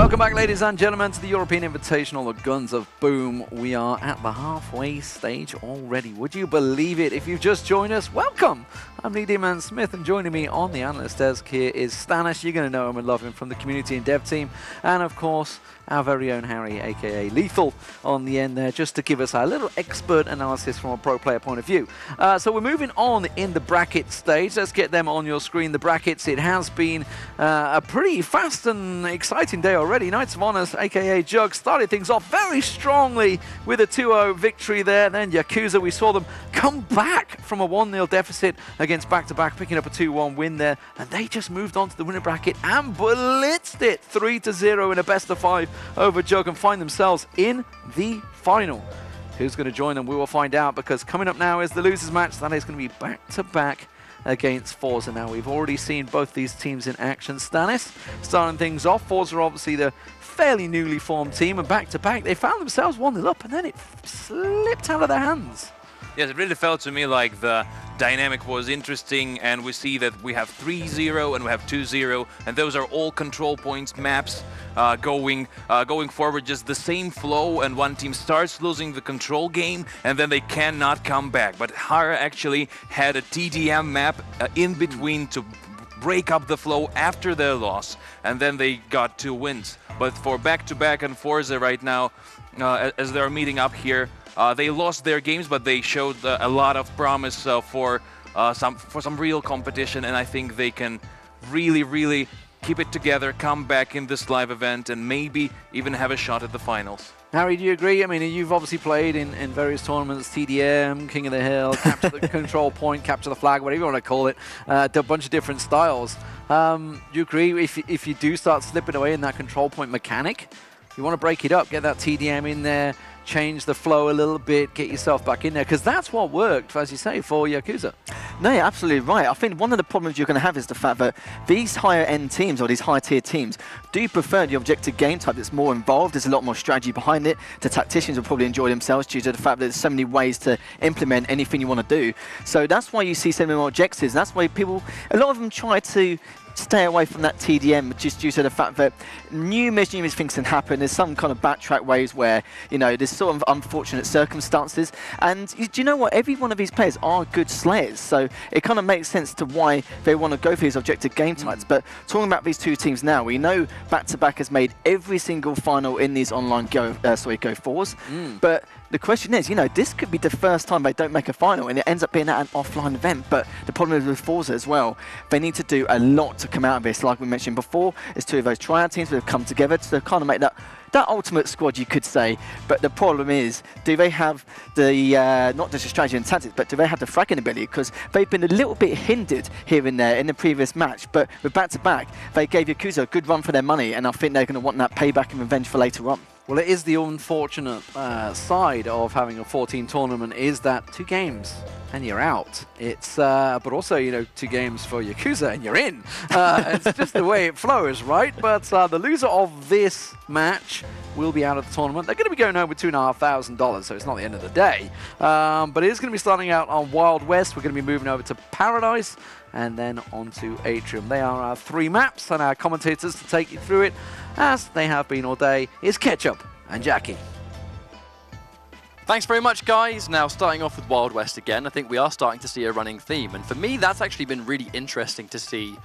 Welcome back, ladies and gentlemen, to the European Invitational, the Guns of Boom. We are at the halfway stage already. Would you believe it? If you've just joined us, welcome. I'm Lee D-Man Smith, and joining me on the analyst desk here is Stanis. You're going to know him and love him from the community and dev team. And, of course, our very own Harry, a.k.a. Lethal, on the end there, just to give us a little expert analysis from a pro player point of view. So we're moving on in the bracket stage. Let's get them on your screen. The brackets, it has been a pretty fast and exciting day already. Knights of Honor, a.k.a. Jug, started things off very strongly with a 2-0 victory there. Then Yakuza, we saw them come back from a 1-0 deficit against Back-to-Back, picking up a 2-1 win there. And they just moved on to the winner bracket and blitzed it 3-0 in a best-of-5 over Jug and find themselves in the final. Who's going to join them? We will find out, because coming up now is the losers match. That is going to be back-to-back against Forza. Now, we've already seen both these teams in action. Stanis starting things off. Forza are obviously the fairly newly formed team, and back-to-back, they found themselves 1-0 up, and then it slipped out of their hands. Yes, it really felt to me like the dynamic was interesting, and we see that we have 3-0 and we have 2-0, and those are all control points maps going forward, just the same flow, and one team starts losing the control game and then they cannot come back. But Hara actually had a TDM map in between to break up the flow after their loss, and then they got 2 wins. But for Back-to-Back and Forza right now, as they're meeting up here, they lost their games, but they showed a lot of promise for some real competition, and I think they can really keep it together, come back in this live event, and maybe even have a shot at the finals. Harry, do you agree? I mean, you've obviously played in various tournaments, TDM, King of the Hill, capture the control point, capture the flag, whatever you want to call it, a bunch of different styles. Do you agree if you do start slipping away in that control point mechanic, you want to break it up, get that TDM in there, change the flow a little bit, get yourself back in there, because that's what worked, as you say, for Yakuza. No, you're absolutely right. I think one of the problems you're going to have is the fact that these higher-end teams, or these high-tier teams, do prefer the objective game type that's more involved. There's a lot more strategy behind it. The tacticians will probably enjoy themselves due to the fact that there's so many ways to implement anything you want to do. So that's why you see so many more objectives. That's why people, a lot of them try to stay away from that TDM, just due to the fact that numerous things can happen. There's some kind of backtrack ways where, you know, there's sort of unfortunate circumstances. And do you know what? Every one of these players are good slayers, so it kind of makes sense to why they want to go for these objective game types. But talking about these two teams now, we know Back-to-Back has made every single final in these online Go Force. But the question is, you know, this could be the first time they don't make a final, and it ends up being at an offline event. But the problem is with Forza as well, they need to do a lot to come out of this. Like we mentioned before, it's 2 of those triad teams that have come together to kind of make that ultimate squad, you could say. But the problem is, do they have the, not just the strategy and tactics, but do they have the fragging ability? Because they've been a little bit hindered here and there in the previous match. But with Back-to-Back, they gave Yakuza a good run for their money, and I think they're going to want that payback and revenge for later on. Well, it is the unfortunate side of having a 14 tournament is that 2 games and you're out. It's but also, you know, 2 games for Yakuza and you're in. It's just the way it flows, right? But the loser of this match will be out of the tournament. They're going to be going home with $2,500, so it's not the end of the day. But it is going to be starting out on Wild West. We're going to be moving over to Paradise and then on to Atrium. They are our 3 maps, and our commentators to take you through it, as they have been all day, is Ketchup and Jackie. Thanks very much, guys. Now, starting off with Wild West again, I think we are starting to see a running theme. And for me, that's actually been really interesting to see.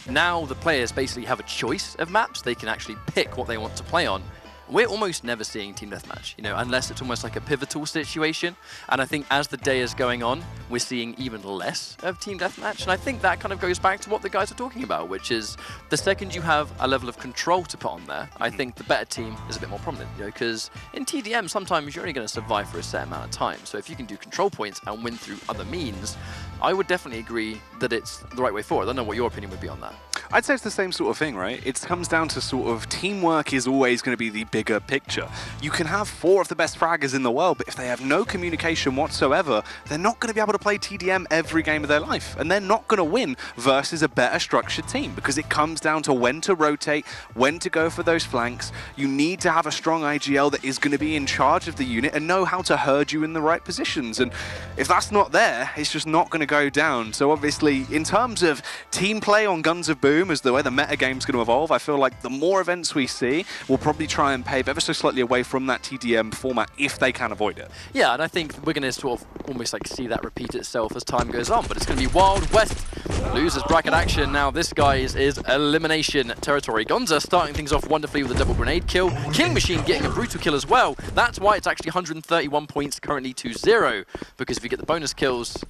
Now the players basically have a choice of maps. They can actually pick what they want to play on. We're almost never seeing Team Deathmatch, you know, unless it's almost like a pivotal situation. And I think as the day is going on, we're seeing even less of Team Deathmatch. And I think that kind of goes back to what the guys are talking about, which is the second you have a level of control to put on there, I think the better team is a bit more prominent, you know, because in TDM, sometimes you're only going to survive for a set amount of time. So if you can do control points and win through other means, I would definitely agree that it's the right way forward. I don't know what your opinion would be on that. I'd say it's the same sort of thing, right? It comes down to sort of teamwork is always going to be the bigger picture. You can have 4 of the best fraggers in the world, but if they have no communication whatsoever, they're not going to be able to play TDM every game of their life, and they're not going to win versus a better structured team, because it comes down to when to rotate, when to go for those flanks. You need to have a strong IGL that is going to be in charge of the unit and know how to herd you in the right positions, and if that's not there, it's just not going to go down. So obviously, in terms of team play on Guns of Boom, Boom, as the way the meta game's going to evolve, I feel like the more events we see, we'll probably try and pave ever so slightly away from that TDM format if they can avoid it. Yeah, and I think we're going to sort of almost like see that repeat itself as time goes on, but it's going to be Wild West. Losers bracket action. Now this, guys, is elimination territory. Gonza starting things off wonderfully with a double grenade kill. Killing Machine getting a brutal kill as well. That's why it's actually 131 points currently to 0, because if you get the bonus kills,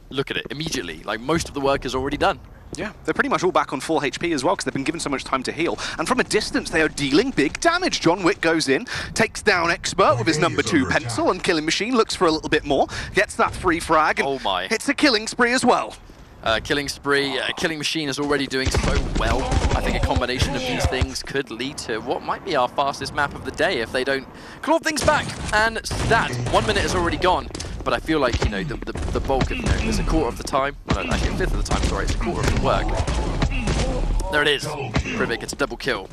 look at it immediately. Like, most of the work is already done. Yeah, they're pretty much all back on full HP as well because they've been given so much time to heal. And from a distance, they are dealing big damage. John Wick goes in, takes down Expert with his #2 pencil, and Killing Machine looks for a little bit more, gets that free frag, and hits a killing spree as well. Killing spree, Killing Machine is already doing so well. I think a combination of these things could lead to what might be our fastest map of the day if they don't claw things back. And that 1 minute is already gone. But I feel like, you know, the bulk of, you know, there's a quarter of the time, well, actually a fifth of the time, sorry, it's a quarter of the work. There it is. Privet gets a double kill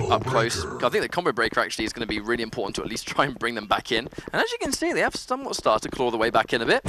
up close. I think the combo breaker actually is going to be really important to at least try and bring them back in. And as you can see, they have somewhat started to claw the way back in a bit.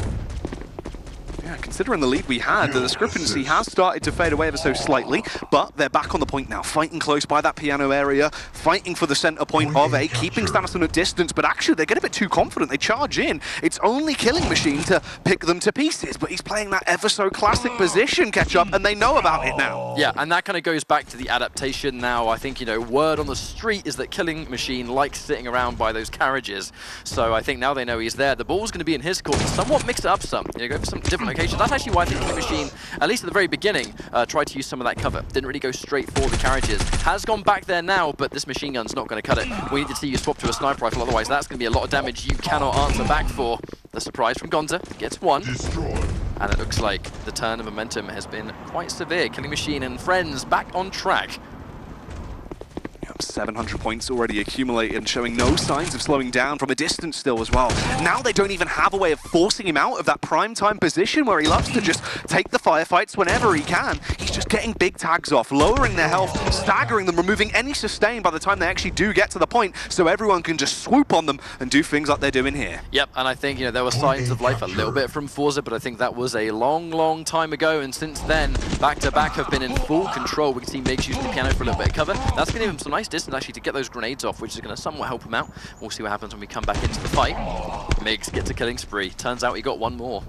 Yeah, considering the lead we had, the discrepancy has started to fade away ever so slightly, but they're back on the point now, fighting close by that piano area, fighting for the center point of A, keeping Stanison at distance, but actually they get a bit too confident, they charge in. It's only Killing Machine to pick them to pieces, but he's playing that ever so classic position, Ketchup, and they know about it now. Yeah, and that kind of goes back to the adaptation now. I think, you know, word on the street is that Killing Machine likes sitting around by those carriages, so I think now they know he's there. The ball's going to be in his court, somewhat mix it up some, you know, go for some different locations. That's actually why I think Killing Machine, at least at the very beginning, tried to use some of that cover. Didn't really go straight for the carriages. Has gone back there now, but this machine gun's not going to cut it. We need to see you swap to a sniper rifle, otherwise that's going to be a lot of damage you cannot answer back for. The surprise from Gonza gets one. And it looks like the turn of momentum has been quite severe. Killing Machine and friends back on track. 700 points already accumulated and showing no signs of slowing down from a distance still as well. Now they don't even have a way of forcing him out of that prime time position where he loves to just take the firefights whenever he can. He's just getting big tags off, lowering their health, staggering them, removing any sustain by the time they actually do get to the point, so everyone can just swoop on them and do things like they're doing here. Yep, and I think, you know, there were signs of life a little bit from FORZE, but I think that was a long, long time ago, and since then, back-to-back have been in full control. We can see Migs using the piano for a little bit of cover. That's going to give him some nice distance actually to get those grenades off, which is going to somewhat help him out. We'll see what happens when we come back into the fight. Migs gets a killing spree. Turns out he got one more.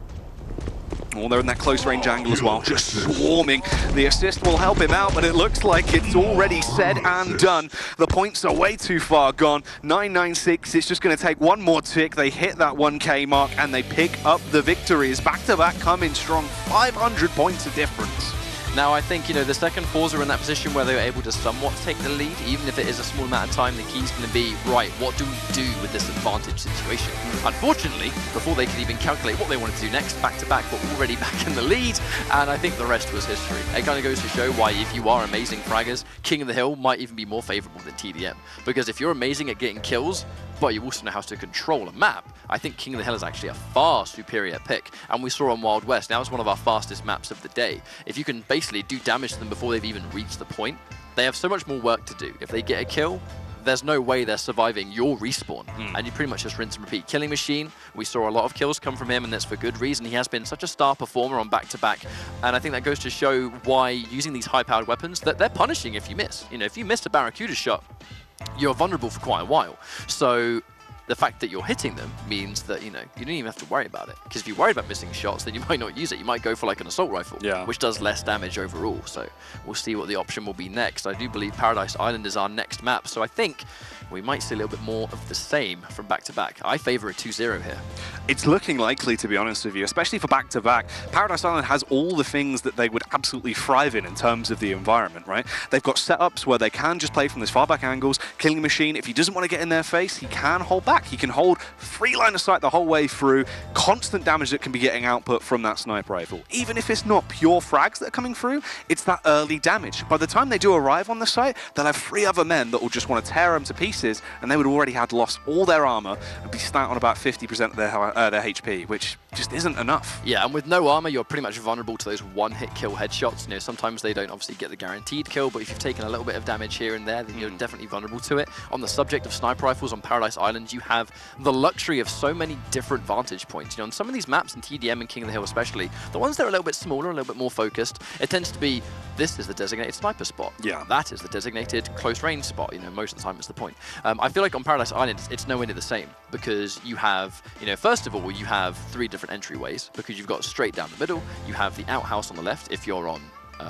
Oh, they're in that close range angle as well, just swarming. The assist will help him out, but it looks like it's already said and done. The points are way too far gone. 996, it's just going to take one more tick. They hit that 1K mark and they pick up the victories. Back-to-back coming strong, 500 points of difference. Now, I think, you know, the second FORZE are in that position where they were able to somewhat take the lead, even if it is a small amount of time. The key's going to be, right, what do we do with this advantage situation? Unfortunately, before they could even calculate what they wanted to do next, back-to-back were already back in the lead, and I think the rest was history. It kind of goes to show why, if you are amazing fraggers, King of the Hill might even be more favorable than TDM. Because if you're amazing at getting kills, but you also know how to control a map, I think King of the Hill is actually a far superior pick. And we saw on Wild West, now it's one of our fastest maps of the day. If you can basically do damage to them before they've even reached the point, they have so much more work to do. If they get a kill, there's no way they're surviving your respawn. And you pretty much just rinse and repeat. Killing Machine, we saw a lot of kills come from him, and that's for good reason. He has been such a star performer on back-to-back. And I think that goes to show why using these high-powered weapons, that they're punishing if you miss. You know, if you miss a Barracuda shot, you're vulnerable for quite a while. So the fact that you're hitting them means that, you know, you don't even have to worry about it. Because if you're worried about missing shots, then you might not use it. You might go for like an assault rifle, which does less damage overall. So we'll see what the option will be next. I do believe Paradise Island is our next map. So I think we might see a little bit more of the same from back-to-back. I favor a 2-0 here. It's looking likely, to be honest with you, especially for back-to-back. Paradise Island has all the things that they would absolutely thrive in terms of the environment, right? They've got setups where they can just play from those far-back angles. Killing Machine, if he doesn't want to get in their face, he can hold back. He can hold free line of sight the whole way through. Constant damage that can be getting output from that sniper rifle. Even if it's not pure frags that are coming through, it's that early damage. By the time they do arrive on the site, they'll have 3 other men that will just want to tear them to pieces, and they would already have lost all their armor and be stat on about 50% of their HP, which just isn't enough. Yeah, and with no armor, you're pretty much vulnerable to those one-hit kill headshots. You know, sometimes they don't obviously get the guaranteed kill, but if you've taken a little bit of damage here and there, then you're definitely vulnerable to it. On the subject of sniper rifles on Paradise Island, you have the luxury of so many different vantage points. You know, on some of these maps in TDM and King of the Hill especially, the ones that are a little bit smaller, a little bit more focused, it tends to be this is the designated sniper spot. Yeah. That is the designated close range spot. You know, most of the time it's the point. I feel like on Paradise Island, it's nowhere near the same because you have, you know, first of all, you have 3 different entryways because you've got straight down the middle. You have the outhouse on the left if you're on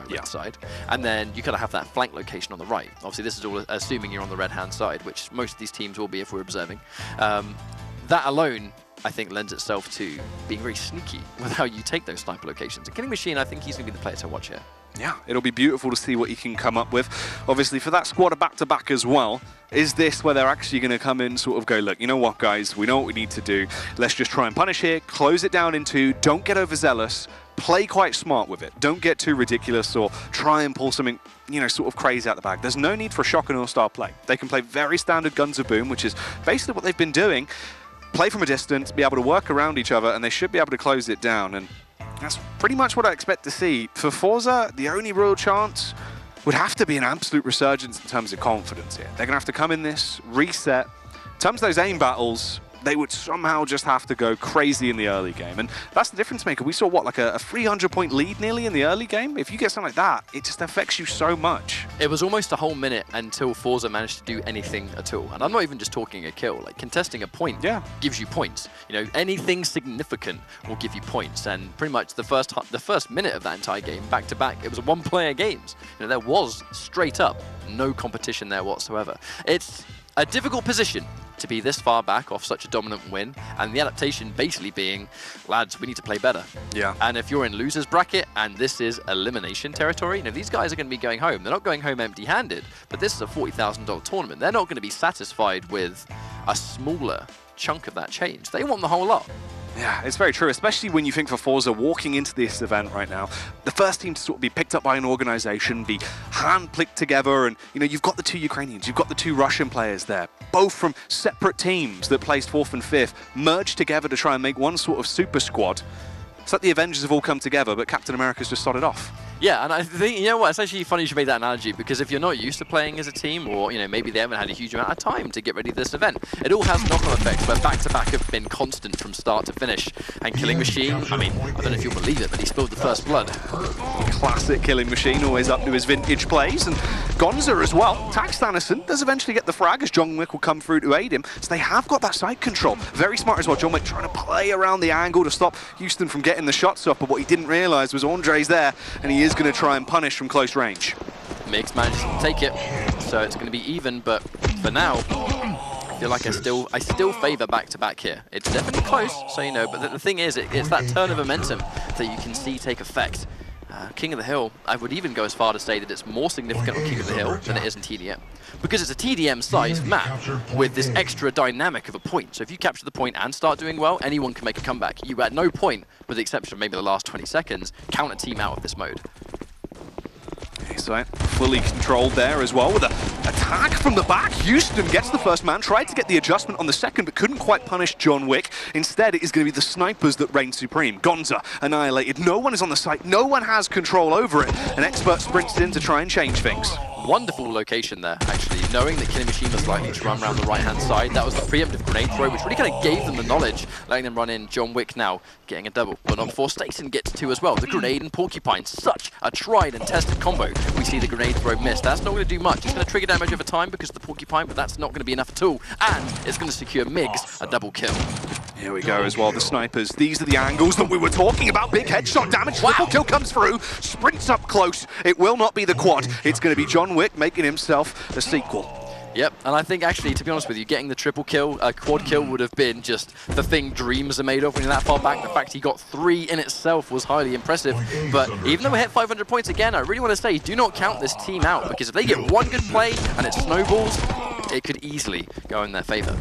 red side, and then you kind of have that flank location on the right. Obviously, this is all assuming you're on the red-hand side, which most of these teams will be if we're observing. That alone, I think, lends itself to being very sneaky with how you take those sniper locations. And Killing Machine, I think he's going to be the player to watch here. Yeah, it'll be beautiful to see what he can come up with. Obviously, for that squad of back-to-back as well, is this where they're actually going to come in, sort of go, look, you know what, guys, we know what we need to do. Let's just try and punish here, close it down in 2, don't get overzealous, play quite smart with it. Don't get too ridiculous or try and pull something, you know, sort of crazy out the bag. There's no need for a shock and all-star play. They can play very standard Guns of Boom, which is basically what they've been doing. Play from a distance, be able to work around each other, and they should be able to close it down. And that's pretty much what I expect to see. For Forza, the only real chance would have to be an absolute resurgence in terms of confidence here. They're going to have to come in this, reset. In terms of those aim battles, they would somehow just have to go crazy in the early game. And that's the difference maker. We saw, what, like a 300-point lead nearly in the early game? If you get something like that, it just affects you so much. It was almost a whole minute until Forza managed to do anything at all. And I'm not even just talking a kill. Like, contesting a point gives you points. You know, anything significant will give you points. And pretty much the first minute of that entire game, back-to-back, it was one-player games. You know, there was, straight up, no competition there whatsoever. It's a difficult position to be this far back off such a dominant win, and the adaptation basically being, lads, we need to play better. Yeah. And if you're in loser's bracket and this is elimination territory, you know, these guys are going to be going home. They're not going home empty-handed, but this is a $40,000 tournament. They're not going to be satisfied with a smaller chunk of that change. They want the whole lot. Yeah, it's very true, especially when you think for Forza walking into this event right now, the first team to sort of be picked up by an organization, be hand-picked together, and, you know, you've got the 2 Ukrainians, you've got the 2 Russian players there, both from separate teams that placed 4th and 5th, merged together to try and make one sort of super squad. It's like the Avengers have all come together, but Captain America's just started off. Yeah, and I think, you know what, it's actually funny you should make that analogy, because if you're not used to playing as a team, or, you know, maybe they haven't had a huge amount of time to get ready for this event, it all has knock-on effects where back-to-back have been constant from start to finish. And Killing Machine, I mean, I don't know if you'll believe it, but he spilled the first blood. Classic Killing Machine, always up to his vintage plays. And Gonza as well. Tax Stanison does eventually get the frag as John Wick will come through to aid him. So they have got that side control. Very smart as well. John Wick trying to play around the angle to stop Houston from getting the shots off, but what he didn't realize was Andre's there, and he is going to try and punish from close range. Mix manages to take it, so it's going to be even, but for now, I feel like I still favor back-to-back here. It's definitely close, so you know, but the thing is, it's that turn of momentum that you can see take effect. King of the Hill, I would even go as far to say that it's more significant on King of the Hill than it is in TDM. Because it's a TDM-sized map with this extra dynamic of a point. So if you capture the point and start doing well, anyone can make a comeback. You at no point, with the exception of maybe the last 20 seconds, count a team out of this mode. So fully controlled there as well with an attack from the back. Houston gets the first man, tried to get the adjustment on the second, but couldn't quite punish John Wick. Instead, it is going to be the snipers that reign supreme. Gonza annihilated. No one is on the site. No one has control over it. An expert sprints in to try and change things. Wonderful location there, actually. Knowing that Killing Machine was likely to run around the right-hand side, that was the preemptive grenade throw, which really kind of gave them the knowledge, letting them run in. John Wick now getting a double, but not before Stason gets 2 as well. The grenade and Porcupine, such a tried and tested combo. We see the grenade throw miss. That's not going to do much. It's going to trigger damage over time because of the Porcupine, but that's not going to be enough at all. And it's going to secure Migs a double kill. Here we go as well, the snipers. These are the angles that we were talking about. Big headshot damage. Triple kill comes through. Sprints up close. It will not be the quad. It's going to be John Wick making himself the sequel. Yep, and I think actually, to be honest with you, getting the triple kill, quad kill would have been just the thing dreams are made of when you're that far back. The fact he got 3 in itself was highly impressive. But even though we hit 500 points again, I really want to say, do not count this team out, because if they get one good play and it snowballs, it could easily go in their favor.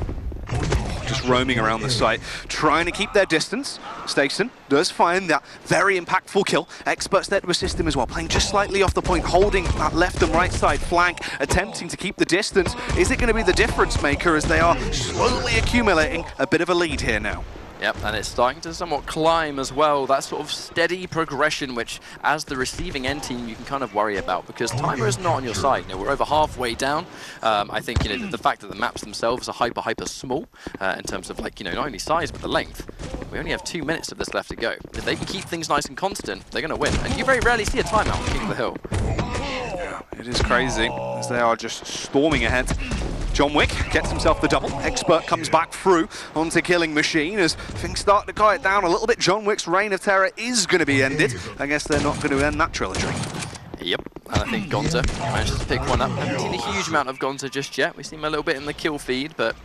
Just roaming around the site, trying to keep their distance. Stason does find that very impactful kill. Experts there to assist him as well, playing just slightly off the point, holding that left and right side flank, attempting to keep the distance. Is it going to be the difference maker as they are slowly accumulating a bit of a lead here now? Yep, and it's starting to somewhat climb as well, that sort of steady progression, which as the receiving end team you can kind of worry about, because timer is not on your side. You know, we're over halfway down. I think, you know, the fact that the maps themselves are hyper small in terms of, like, you know, not only size but the length. We only have 2 minutes of this left to go. If they can keep things nice and constant, they're going to win. And you very rarely see a timeout on King of the Hill. It is crazy as they are just storming ahead. John Wick gets himself the double. Expert comes back through onto Killing Machine as things start to quiet down a little bit. John Wick's reign of terror is going to be ended. I guess they're not going to end that trilogy. Yep, and I think Gonza manages to pick one up. Haven't seen a huge amount of Gonza just yet. We've seen him a little bit in the kill feed, but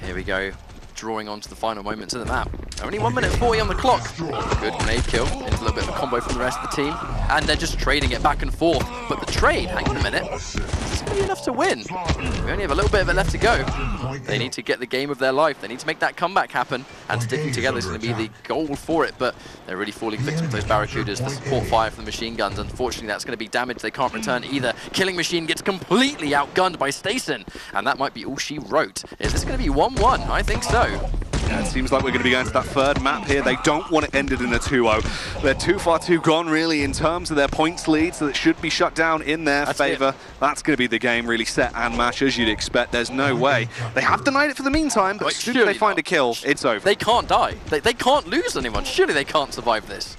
here we go. Drawing on to the final moments of the map. Only 1 minute 40 on the clock. Good grenade kill. Into a little bit of a combo from the rest of the team. And they're just trading it back and forth. But the trade, hang on a minute, is this going to be enough to win? We only have a little bit of it left to go. They need to get the game of their life. They need to make that comeback happen. And sticking together is going to be the goal for it. But they're really falling victim to those Barracudas. The support fire from the machine guns. Unfortunately, that's going to be damage they can't return either. Killing Machine gets completely outgunned by Stason. And that might be all she wrote. Is this going to be 1-1? I think so. Yeah, it seems like we're going to be going to that third map here. They don't want it ended in a 2-0. They're too far too gone, really, in terms of their points lead, so it should be shut down in their favour. That's going to be the game really set and match, as you'd expect. There's no way. They have denied it for the meantime, but as soon as they find a kill, it's over. They can't die. They can't lose anyone. Surely they can't survive this.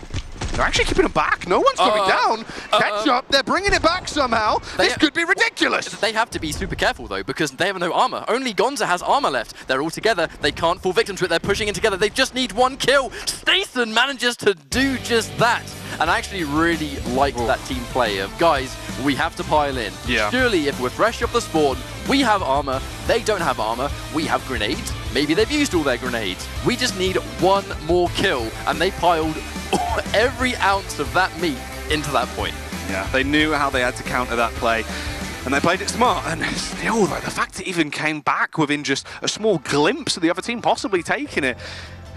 They're actually keeping them back. No one's going down. Catch up. They're bringing it back somehow. This could be ridiculous. They have to be super careful, though, because they have no armor. Only Gonza has armor left. They're all together. They can't fall victim to it. They're pushing in together. They just need one kill. Stason manages to do just that. And I actually really like that team play of, guys, we have to pile in. Yeah. Surely, if we're fresh off the spawn, we have armor. They don't have armor. We have grenades. Maybe they've used all their grenades. We just need one more kill. And they piled every ounce of that meat into that point. Yeah, they knew how they had to counter that play, and they played it smart. And still, like, the fact it even came back within just a small glimpse of the other team possibly taking it,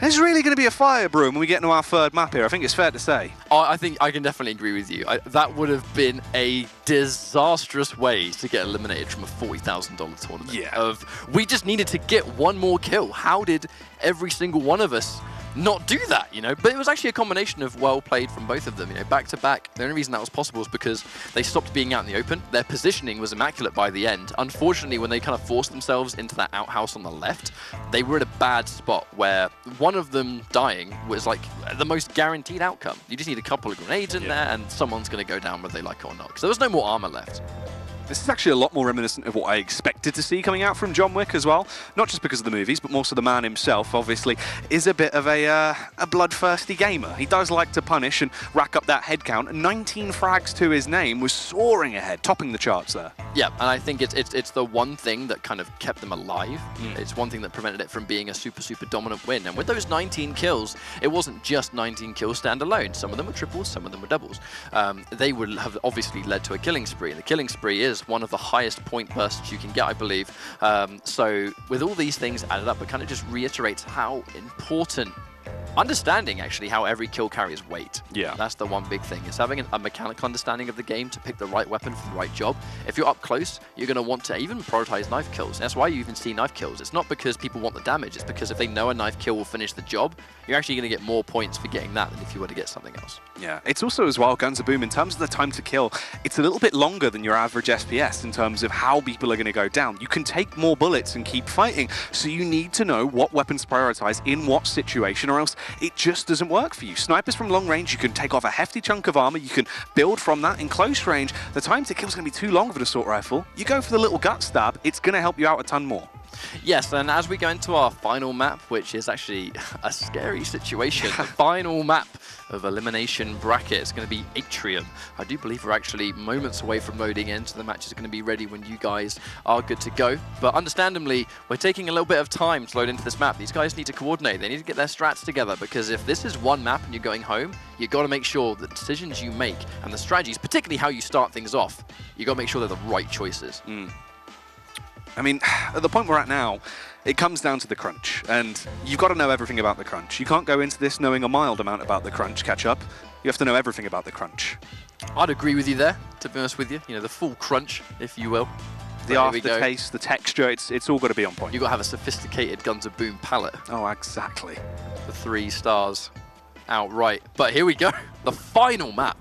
there's really going to be a fire brewing when we get into our third map here. I think it's fair to say. I think I can definitely agree with you. That would have been a disastrous way to get eliminated from a $40,000 tournament. Yeah. We just needed to get one more kill. How did every single one of us not do that, you know? But it was actually a combination of well played from both of them, you know, back to back. The only reason that was possible is because they stopped being out in the open. Their positioning was immaculate by the end. Unfortunately, when they kind of forced themselves into that outhouse on the left, they were at a bad spot where one of them dying was like the most guaranteed outcome. You just need a couple of grenades in there and someone's going to go down whether they like it or not, because there was no more armor left. This is actually a lot more reminiscent of what I expected to see coming out from John Wick as well. Not just because of the movies, but more so the man himself, obviously, is a bit of a bloodthirsty gamer. He does like to punish and rack up that head count. 19 frags to his name, was soaring ahead, topping the charts there. Yeah, and I think it's the one thing that kind of kept them alive. It's one thing that prevented it from being a super, super dominant win. And with those 19 kills, it wasn't just 19 kills standalone. Some of them were triples, some of them were doubles. They would have obviously led to a killing spree, and the killing spree is one of the highest point bursts you can get, I believe. So with all these things added up, it kind of just reiterates how important understanding actually how every kill carries weight. Yeah. That's the one big thing. It's having a mechanical understanding of the game to pick the right weapon for the right job. If you're up close, you're going to want to even prioritize knife kills. That's why you even see knife kills. It's not because people want the damage. It's because if they know a knife kill will finish the job, you're actually going to get more points for getting that than if you were to get something else. Yeah, it's also as well, Guns of Boom, in terms of the time to kill, it's a little bit longer than your average SPS in terms of how people are going to go down. You can take more bullets and keep fighting, so you need to know what weapons to prioritize in what situation, or else it just doesn't work for you. Snipers from long range, you can take off a hefty chunk of armor, you can build from that. In close range, the time to kill is going to be too long for an assault rifle. You go for the little gut stab, it's going to help you out a ton more. Yes, and as we go into our final map, which is actually a scary situation, the final map of elimination bracket is going to be Atrium. I do believe we're actually moments away from loading in, so the match is going to be ready when you guys are good to go. But understandably, we're taking a little bit of time to load into this map. These guys need to coordinate. They need to get their strats together, because if this is one map and you're going home, you've got to make sure the decisions you make and the strategies, particularly how you start things off, you've got to make sure they're the right choices. I mean, at the point we're at now, it comes down to the crunch, and you've got to know everything about the crunch. You can't go into this knowing a mild amount about the crunch catch up. You have to know everything about the crunch. I'd agree with you there, to be honest with you. You know, the full crunch, if you will. The aftertaste, the texture, it's all got to be on point. You've got to have a sophisticated Guns of Boom palette. Oh, exactly. The 3 stars outright. But here we go, the final map.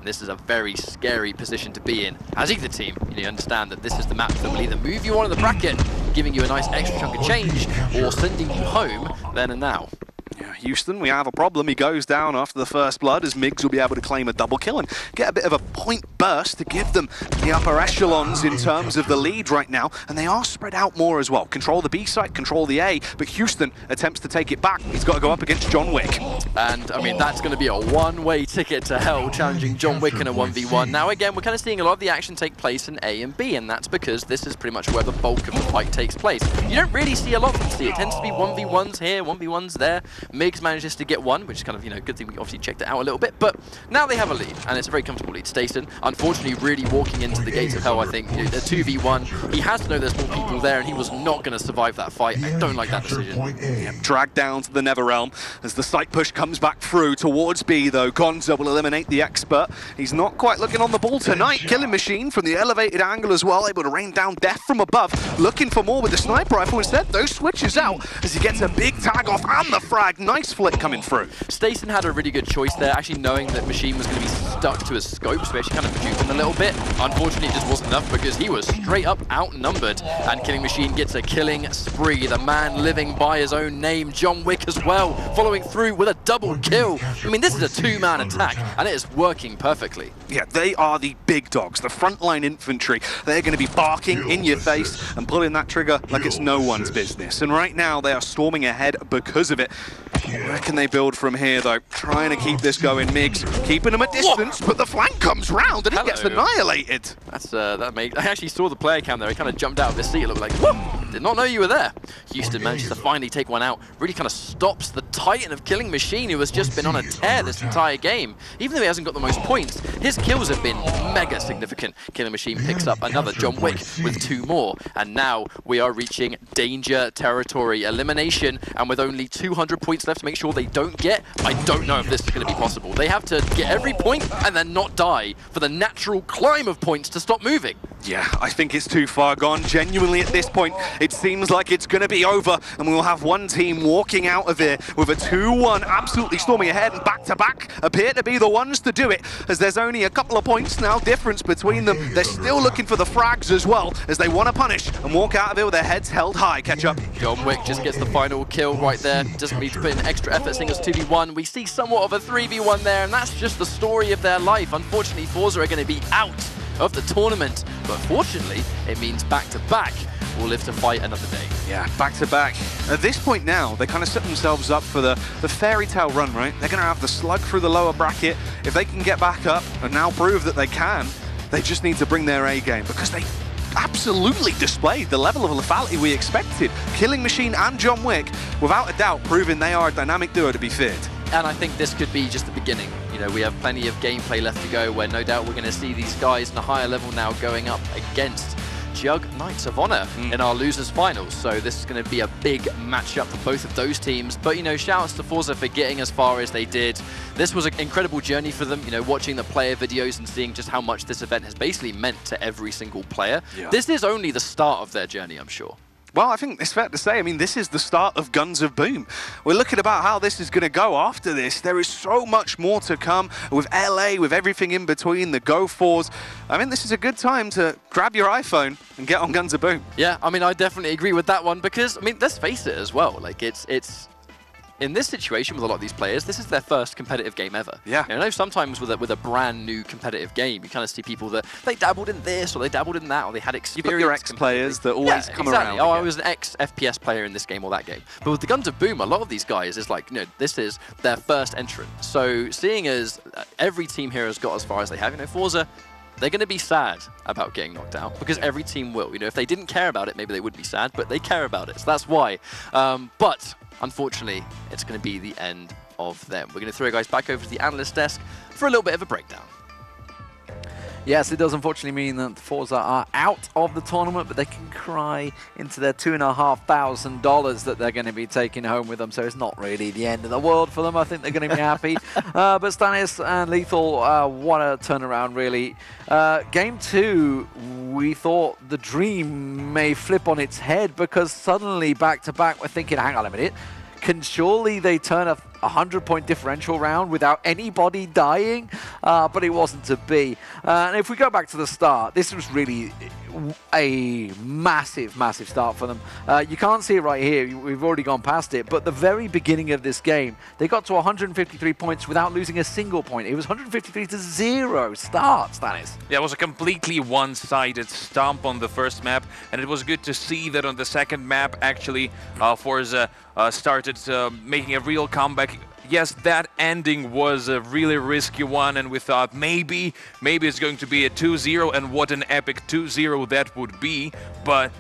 This is a very scary position to be in. As either team, you understand that this is the map that will either move you on in the bracket, giving you a nice extra chunk of change, or sending you home then and now. Yeah, Houston, we have a problem. He goes down after the first blood, as Miggs will be able to claim a double kill and get a bit of a point burst to give them the upper echelons in terms of the lead right now. And they are spread out more as well. Control the B site, control the A, but Houston attempts to take it back. He's got to go up against John Wick. And, I mean, that's going to be a one-way ticket to hell, challenging John Wick in a 1v1. Now, again, we're kind of seeing a lot of the action take place in A and B, and that's because this is pretty much where the bulk of the fight takes place. You don't really see a lot from C. It tends to be 1v1s here, 1v1s there. Miggs manages to get one, which is kind of, you know, good thing we obviously checked it out a little bit, but now they have a lead, and it's a very comfortable lead. Stason, unfortunately, really walking into the gates of hell, I think. You know, the 2v1, he has to know there's more people there, and he was not going to survive that fight. I don't like that decision. Yep, dragged down to the Netherrealm as the site push comes back through towards B, though. Gonzo will eliminate the expert. He's not quite looking on the ball tonight. Killing Machine from the elevated angle as well, able to rain down death from above. Looking for more with the sniper rifle. Instead, those switches out as he gets a big tag off and the frag. Nice flick coming through. Stason had a really good choice there, actually knowing that Machine was going to be stuck to his scope, so he actually kind of duped him a little bit. Unfortunately, it just wasn't enough because he was straight up outnumbered, and Killing Machine gets a killing spree. The man living by his own name, John Wick as well, following through with a double kill. I mean, this is a two-man attack, and it is working perfectly. Yeah, they are the big dogs, the frontline infantry. They're going to be barking in your face and pulling that trigger like it's no one's business. And right now, they are storming ahead because of it. Where can they build from here, though? Trying to keep this going. Miggs keeping him a distance, but the flank comes round and he gets annihilated. That's I actually saw the player cam there. He kind of jumped out of his seat. It looked like, whoop! Did not know you were there. Houston manages to finally take one out. Really kind of stops the Titan of Killing Machine, who has just been on a tear this entire game. Even though he hasn't got the most points, his kills have been mega significant. Killing Machine picks up another John Wick with 2 more. And now we are reaching danger territory. Elimination, and with only 200 points left to make sure they don't get, I don't know if this is going to be possible. They have to get every point and then not die for the natural climb of points to stop moving. Yeah, I think it's too far gone. Genuinely, at this point, it seems like it's going to be over, and we'll have one team walking out of here with a 2-1, absolutely storming ahead, and back-to-back appear to be the ones to do it, as there's only a couple of points now difference between them. They're still looking for the frags as well, as they want to punish and walk out of it with their heads held high. Catch up. John Wick just gets the final kill right there. Doesn't need to put in extra effort, seeing as 2v1. We see somewhat of a 3v1 there, and that's just the story of their life. Unfortunately, FORZE are going to be out of the tournament, but fortunately, it means back-to-back will live to fight another day. Yeah, back-to-back. At this point now, they kind of set themselves up for the fairy tale run, right? They're going to have the slug through the lower bracket. If they can get back up and now prove that they can, they just need to bring their A game, because they absolutely displayed the level of lethality we expected. Killing Machine and John Wick, without a doubt, proving they are a dynamic duo to be feared. And I think this could be just the beginning. You know, we have plenty of gameplay left to go, where no doubt we're going to see these guys in a higher level now going up against Jug Knights of Honor in our losers finals. So this is going to be a big matchup for both of those teams. But, you know, shouts to FORZE for getting as far as they did. This was an incredible journey for them, you know, watching the player videos and seeing just how much this event has basically meant to every single player. Yeah. This is only the start of their journey, I'm sure. Well, I think it's fair to say, I mean, this is the start of Guns of Boom. We're looking about how this is going to go after this. There is so much more to come with LA, with everything in between, the Go Fours. I mean, this is a good time to grab your iPhone and get on Guns of Boom. Yeah, I mean, I definitely agree with that one because, I mean, let's face it as well. Like, it's in this situation with a lot of these players, this is their first competitive game ever. Yeah. You know, sometimes with a brand new competitive game, you kind of see people that they dabbled in this or they dabbled in that or they had experience. You've got your ex-players that always come exactly. around. Oh, I was an ex-FPS player in this game or that game. But with the Guns of Boom, a lot of these guys is like, you know, this is their first entrant. So seeing as every team here has got as far as they have, you know, FORZE, they're going to be sad about getting knocked out because every team will. You know, if they didn't care about it, maybe they would be sad, but they care about it. So that's why. But unfortunately, it's going to be the end of them. We're going to throw you guys back over to the analyst desk for a little bit of a breakdown. Yes, it does unfortunately mean that FORZE are out of the tournament, but they can cry into their $2,500 that they're going to be taking home with them. So it's not really the end of the world for them. I think they're going to be happy. But Stanis and Lethal, what a turnaround, really. Game 2, we thought the dream may flip on its head because suddenly back-to-back we're thinking, hang on a minute, can surely they turn a 100-point differential round without anybody dying, but it wasn't to be. And if we go back to the start, this was really a massive, massive start for them. You can't see it right here, we've already gone past it, but the very beginning of this game, they got to 153 points without losing a single point. It was 153 to 0 start, Stanis. Yeah, it was a completely one-sided stomp on the first map, and it was good to see that on the second map, actually, FORZE started making a real comeback. Yes, that ending was a really risky one, and we thought maybe it's going to be a 2-0, and what an epic 2-0 that would be, but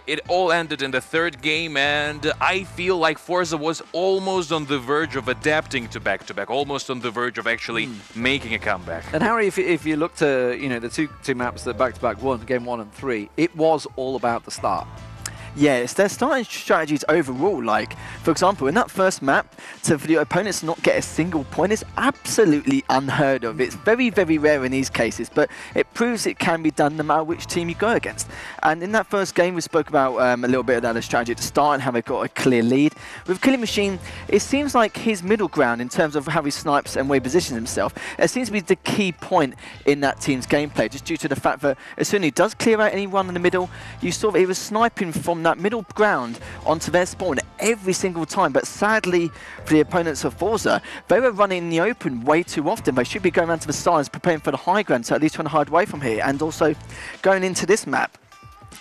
it all ended in the third game, and I feel like FORZE was almost on the verge of adapting to back-to-back, almost on the verge of actually making a comeback. And Harry, if you look to the two maps that back-to-back won, game 1 and 3, it was all about the start. Yeah, it's their starting strategies overall. Like, for example, in that first map, for the opponents not get a single point is absolutely unheard of. It's very, very rare in these cases, but it proves it can be done no matter which team you go against. And in that first game, we spoke about a little bit about the strategy at the start and how they got a clear lead. With Killing Machine, it seems like his middle ground in terms of how he snipes and where he positions himself, it seems to be the key point in that team's gameplay, just due to the fact that as soon as he does clear out anyone in the middle, you saw that he was sniping from that middle ground onto their spawn every single time. But sadly for the opponents of FORZE, they were running in the open way too often. They should be going around to the sides, preparing for the high ground, so at least trying to hide away from here. And also going into this map,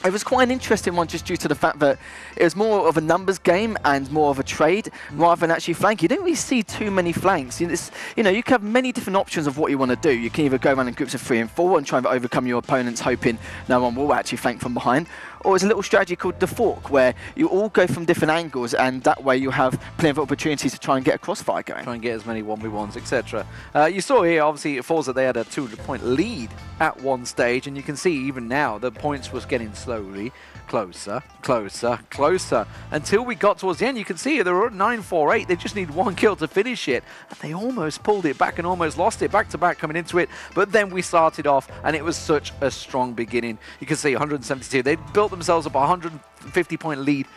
it was quite an interesting one just due to the fact that it was more of a numbers game and more of a trade rather than actually flank. You don't really see too many flanks. You know, you can have many different options of what you want to do. You can either go around in groups of 3 and 4 and try to overcome your opponents, hoping no one will actually flank from behind. Or it's a little strategy called the fork, where you all go from different angles, and that way you have plenty of opportunities to try and get a crossfire going. Try and get as many 1v1s, etc. You saw here, obviously, FORZE, they had a 200-point lead at one stage, and you can see even now the points was getting slowly closer, closer, closer, until we got towards the end. You can see they were at 9-4-8. They just need one kill to finish it, and they almost pulled it back and almost lost it back-to-back coming into it. But then we started off, and it was such a strong beginning. You can see 172. They built themselves up a 150-point lead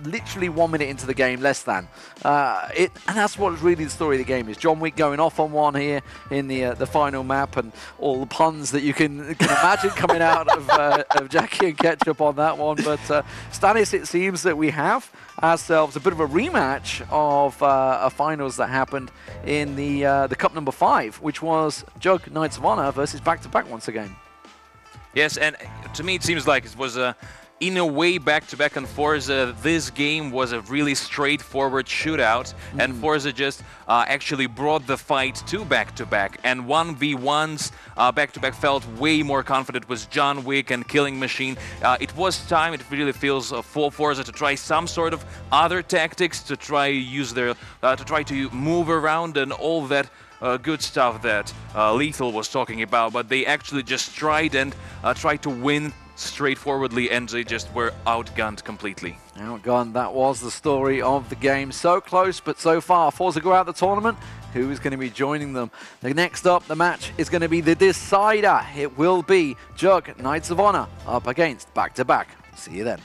literally 1 minute into the game, less than. And that's what really the story of the game is. John Wick going off on one here in the final map, and all the puns that you can imagine coming out of Jackie and Ketchup on that one. But Stanis, it seems that we have ourselves a bit of a rematch of a finals that happened in the Cup number 5, which was Jug Knights of Honor versus back-to-back once again. Yes, and to me it seems like it was in a way, back-to-back on FORZE, this game was a really straightforward shootout, and FORZE just actually brought the fight to back-to-back, and 1v1s, back-to-back felt way more confident with John Wick and Killing Machine. It was time, it really feels, for FORZE to try some sort of other tactics, to try use their, to try to move around and all that good stuff that Lethal was talking about, but they actually just tried and tried to win straightforwardly, and they just were outgunned completely. Outgunned, that was the story of the game. So close, but so far. FORZE go out the tournament. Who is going to be joining them? The next up, the match is going to be the decider. It will be Jug Knights of Honor up against back-to-back. See you then.